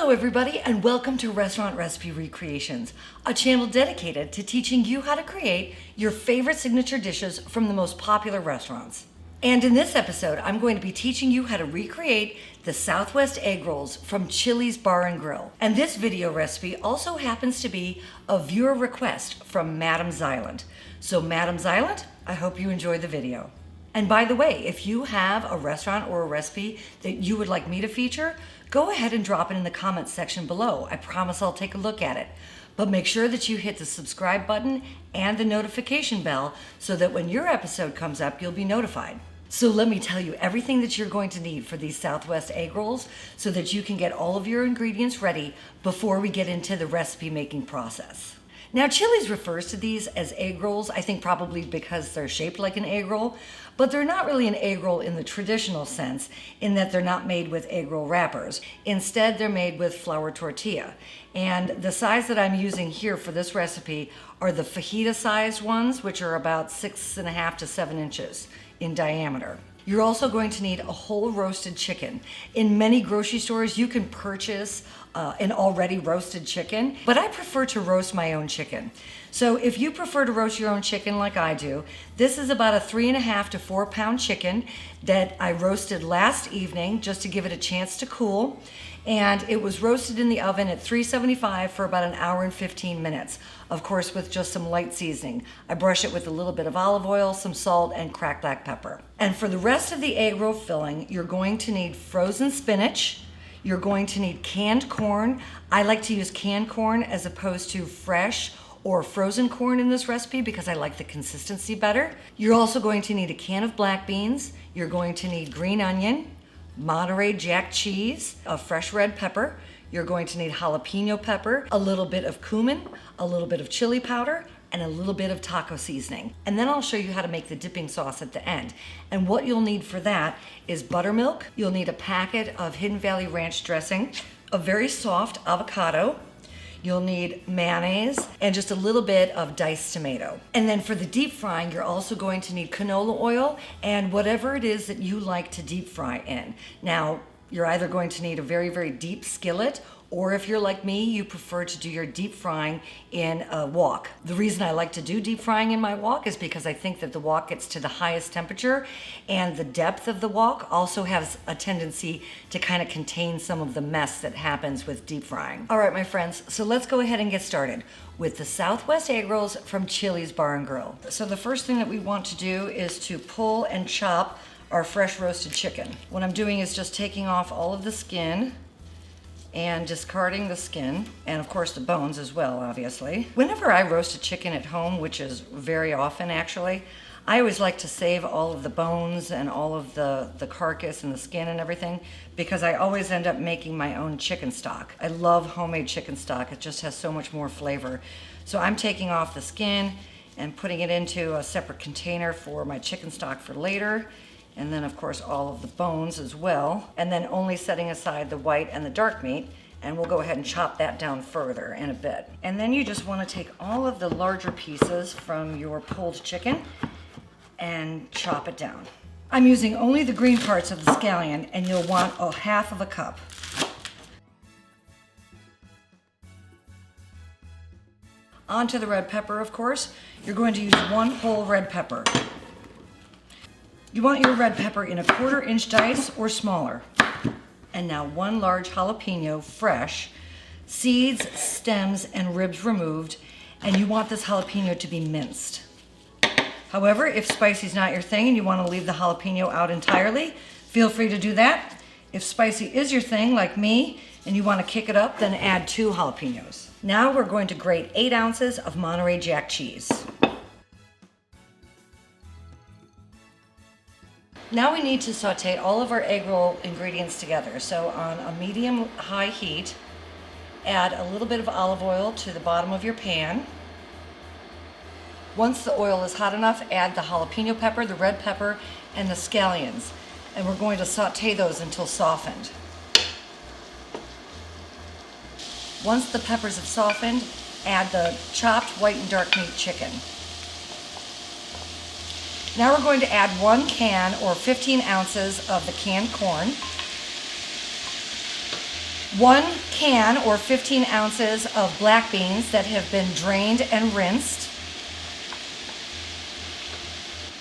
Hello everybody and welcome to Restaurant Recipe Recreations, a channel dedicated to teaching you how to create your favorite signature dishes from the most popular restaurants. And in this episode, I'm going to be teaching you how to recreate the Southwest egg rolls from Chili's Bar and Grill. And this video recipe also happens to be a viewer request from Madam's Island. So Madam's Island, I hope you enjoy the video. And by the way, if you have a restaurant or a recipe that you would like me to feature, go ahead and drop it in the comments section below. I promise I'll take a look at it. But make sure that you hit the subscribe button and the notification bell so that when your episode comes up, you'll be notified. So let me tell you everything that you're going to need for these Southwest egg rolls so that you can get all of your ingredients ready before we get into the recipe making process. Now, Chili's refers to these as egg rolls, I think probably because they're shaped like an egg roll, but they're not really an egg roll in the traditional sense in that they're not made with egg roll wrappers. Instead, they're made with flour tortilla. And the size that I'm using here for this recipe are the fajita-sized ones, which are about 6.5 to 7 inches in diameter. You're also going to need a whole roasted chicken. In many grocery stores, you can purchase an already roasted chicken, but I prefer to roast my own chicken. So if you prefer to roast your own chicken like I do, this is about a 3.5 to 4 pound chicken that I roasted last evening just to give it a chance to cool. And it was roasted in the oven at 375 for about an hour and 15 minutes. Of course, with just some light seasoning. I brush it with a little bit of olive oil, some salt, and cracked black pepper. And for the rest of the egg roll filling, you're going to need frozen spinach. You're going to need canned corn. I like to use canned corn as opposed to fresh or frozen corn in this recipe because I like the consistency better. You're also going to need a can of black beans. You're going to need green onion, Monterey Jack cheese, a fresh red pepper. You're going to need jalapeno pepper, a little bit of cumin, a little bit of chili powder, and a little bit of taco seasoning. And then I'll show you how to make the dipping sauce at the end. And what you'll need for that is buttermilk. You'll need a packet of Hidden Valley Ranch dressing, a very soft avocado. You'll need mayonnaise and just a little bit of diced tomato. And then for the deep frying, you're also going to need canola oil and whatever it is that you like to deep fry in. Now, you're either going to need a very, very deep skillet, or if you're like me, you prefer to do your deep frying in a wok. The reason I like to do deep frying in my wok is because I think that the wok gets to the highest temperature, and the depth of the wok also has a tendency to kind of contain some of the mess that happens with deep frying. All right, my friends, so let's go ahead and get started with the Southwest egg rolls from Chili's Bar and Grill. So the first thing that we want to do is to pull and chop our fresh roasted chicken. What I'm doing is just taking off all of the skin and discarding the skin, and of course the bones as well, obviously. Whenever I roast a chicken at home, which is very often actually, I always like to save all of the bones and all of the carcass and the skin and everything because I always end up making my own chicken stock. I love homemade chicken stock. It just has so much more flavor. So I'm taking off the skin and putting it into a separate container for my chicken stock for later. And then of course all of the bones as well, and then only setting aside the white and the dark meat, and we'll go ahead and chop that down further in a bit. And then you just want to take all of the larger pieces from your pulled chicken and chop it down. I'm using only the green parts of the scallion, and you'll want a half of a cup. Onto the red pepper, of course. You're going to use one whole red pepper. You want your red pepper in a 1/4 inch dice or smaller. And now one large jalapeno, fresh, seeds, stems, and ribs removed, and you want this jalapeno to be minced. However, if spicy's not your thing and you want to leave the jalapeno out entirely, feel free to do that. If spicy is your thing, like me, and you want to kick it up, then add 2 jalapenos. Now we're going to grate 8 ounces of Monterey Jack cheese. Now we need to saute all of our egg roll ingredients together. So on a medium-high heat, add a little bit of olive oil to the bottom of your pan. Once the oil is hot enough, add the jalapeno pepper, the red pepper, and the scallions. And we're going to saute those until softened. Once the peppers have softened, add the chopped white and dark meat chicken. Now we're going to add 1 can or 15 ounces of the canned corn. 1 can or 15 ounces of black beans that have been drained and rinsed.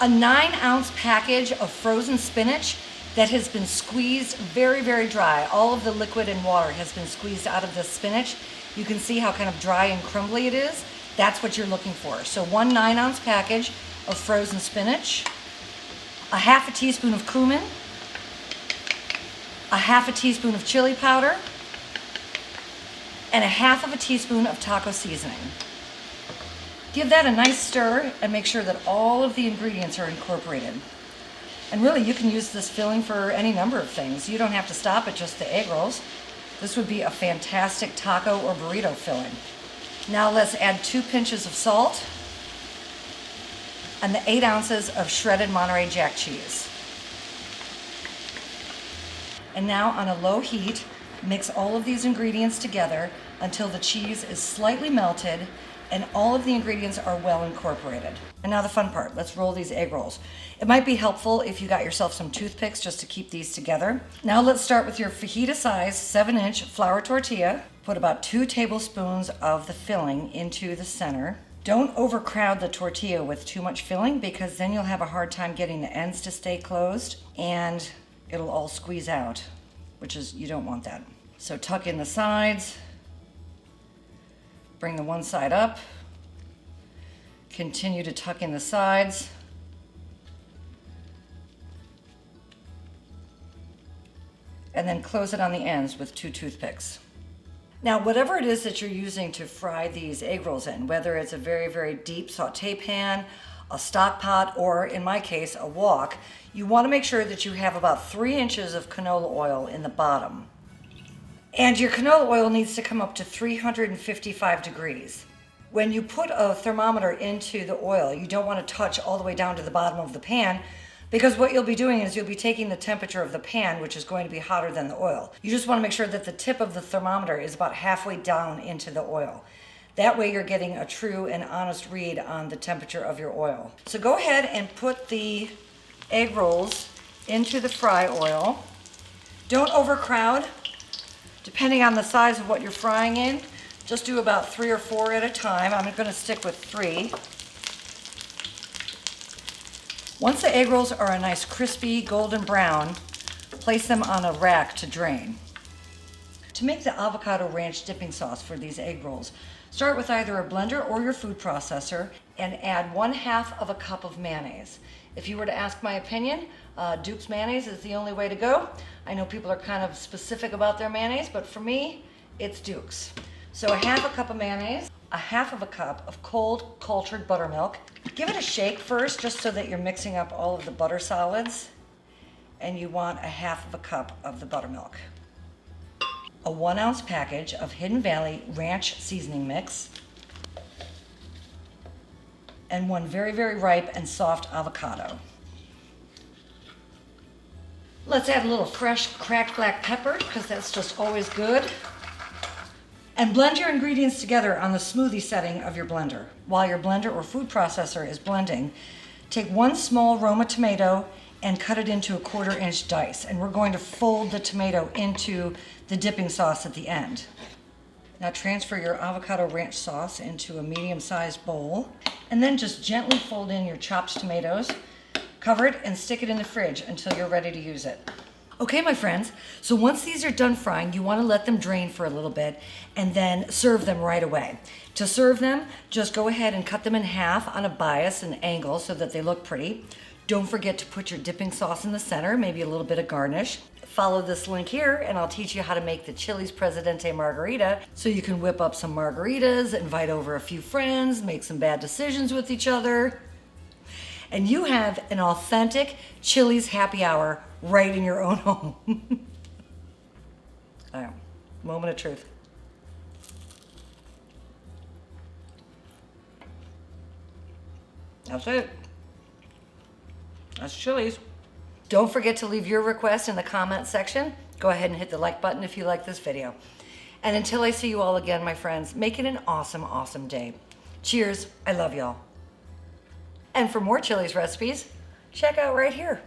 A 9-ounce package of frozen spinach that has been squeezed very, very dry. All of the liquid and water has been squeezed out of the spinach. You can see how kind of dry and crumbly it is. That's what you're looking for. So 1 9-ounce package of frozen spinach, a half a teaspoon of cumin, a half a teaspoon of chili powder, and a half of a teaspoon of taco seasoning. Give that a nice stir and make sure that all of the ingredients are incorporated. And really, you can use this filling for any number of things. You don't have to stop at just the egg rolls. This would be a fantastic taco or burrito filling. Now let's add 2 pinches of salt and the 8 ounces of shredded Monterey Jack cheese. And now on a low heat, mix all of these ingredients together until the cheese is slightly melted and all of the ingredients are well incorporated. And now the fun part, let's roll these egg rolls. It might be helpful if you got yourself some toothpicks just to keep these together. Now let's start with your fajita size 7-inch flour tortilla. Put about 2 tablespoons of the filling into the center. Don't overcrowd the tortilla with too much filling because then you'll have a hard time getting the ends to stay closed and it'll all squeeze out, which is, you don't want that. So tuck in the sides, bring the one side up, continue to tuck in the sides, and then close it on the ends with 2 toothpicks. Now, whatever it is that you're using to fry these egg rolls in, whether it's a very, very deep saute pan, a stock pot, or in my case, a wok, you want to make sure that you have about 3 inches of canola oil in the bottom. And your canola oil needs to come up to 355 degrees. When you put a thermometer into the oil, you don't want to touch all the way down to the bottom of the pan because what you'll be doing is you'll be taking the temperature of the pan, which is going to be hotter than the oil. You just want to make sure that the tip of the thermometer is about halfway down into the oil. That way you're getting a true and honest read on the temperature of your oil. So go ahead and put the egg rolls into the fry oil. Don't overcrowd. Depending on the size of what you're frying in, just do about 3 or 4 at a time. I'm going to stick with 3. Once the egg rolls are a nice crispy golden brown, place them on a rack to drain. To make the avocado ranch dipping sauce for these egg rolls, start with either a blender or your food processor and add 1/2 of a cup of mayonnaise. If you were to ask my opinion, Duke's mayonnaise is the only way to go. I know people are kind of specific about their mayonnaise, but for me, it's Duke's. So 1/2 a cup of mayonnaise, 1/2 of a cup of cold cultured buttermilk. Give it a shake first just so that you're mixing up all of the butter solids. And you want 1/2 of a cup of the buttermilk. A 1-ounce package of Hidden Valley Ranch seasoning mix. And 1 very, very ripe and soft avocado. Let's add a little fresh cracked black pepper because that's just always good. And blend your ingredients together on the smoothie setting of your blender. While your blender or food processor is blending, take 1 small Roma tomato and cut it into a 1/4-inch dice. And we're going to fold the tomato into the dipping sauce at the end. Now transfer your avocado ranch sauce into a medium-sized bowl and then just gently fold in your chopped tomatoes, cover it, and stick it in the fridge until you're ready to use it. Okay, my friends, so once these are done frying, you want to let them drain for a little bit and then serve them right away. To serve them, just go ahead and cut them in half on a bias and angle so that they look pretty. Don't forget to put your dipping sauce in the center, maybe a little bit of garnish. Follow this link here and I'll teach you how to make the Chili's Presidente Margarita so you can whip up some margaritas, invite over a few friends, make some bad decisions with each other. And you have an authentic Chili's happy hour right in your own home. All right, moment of truth. That's it. That's Chili's. Don't forget to leave your request in the comment section. Go ahead and hit the like button if you like this video. And until I see you all again, my friends, make it an awesome, awesome day. Cheers. I love y'all. And for more Chili's recipes, check out right here.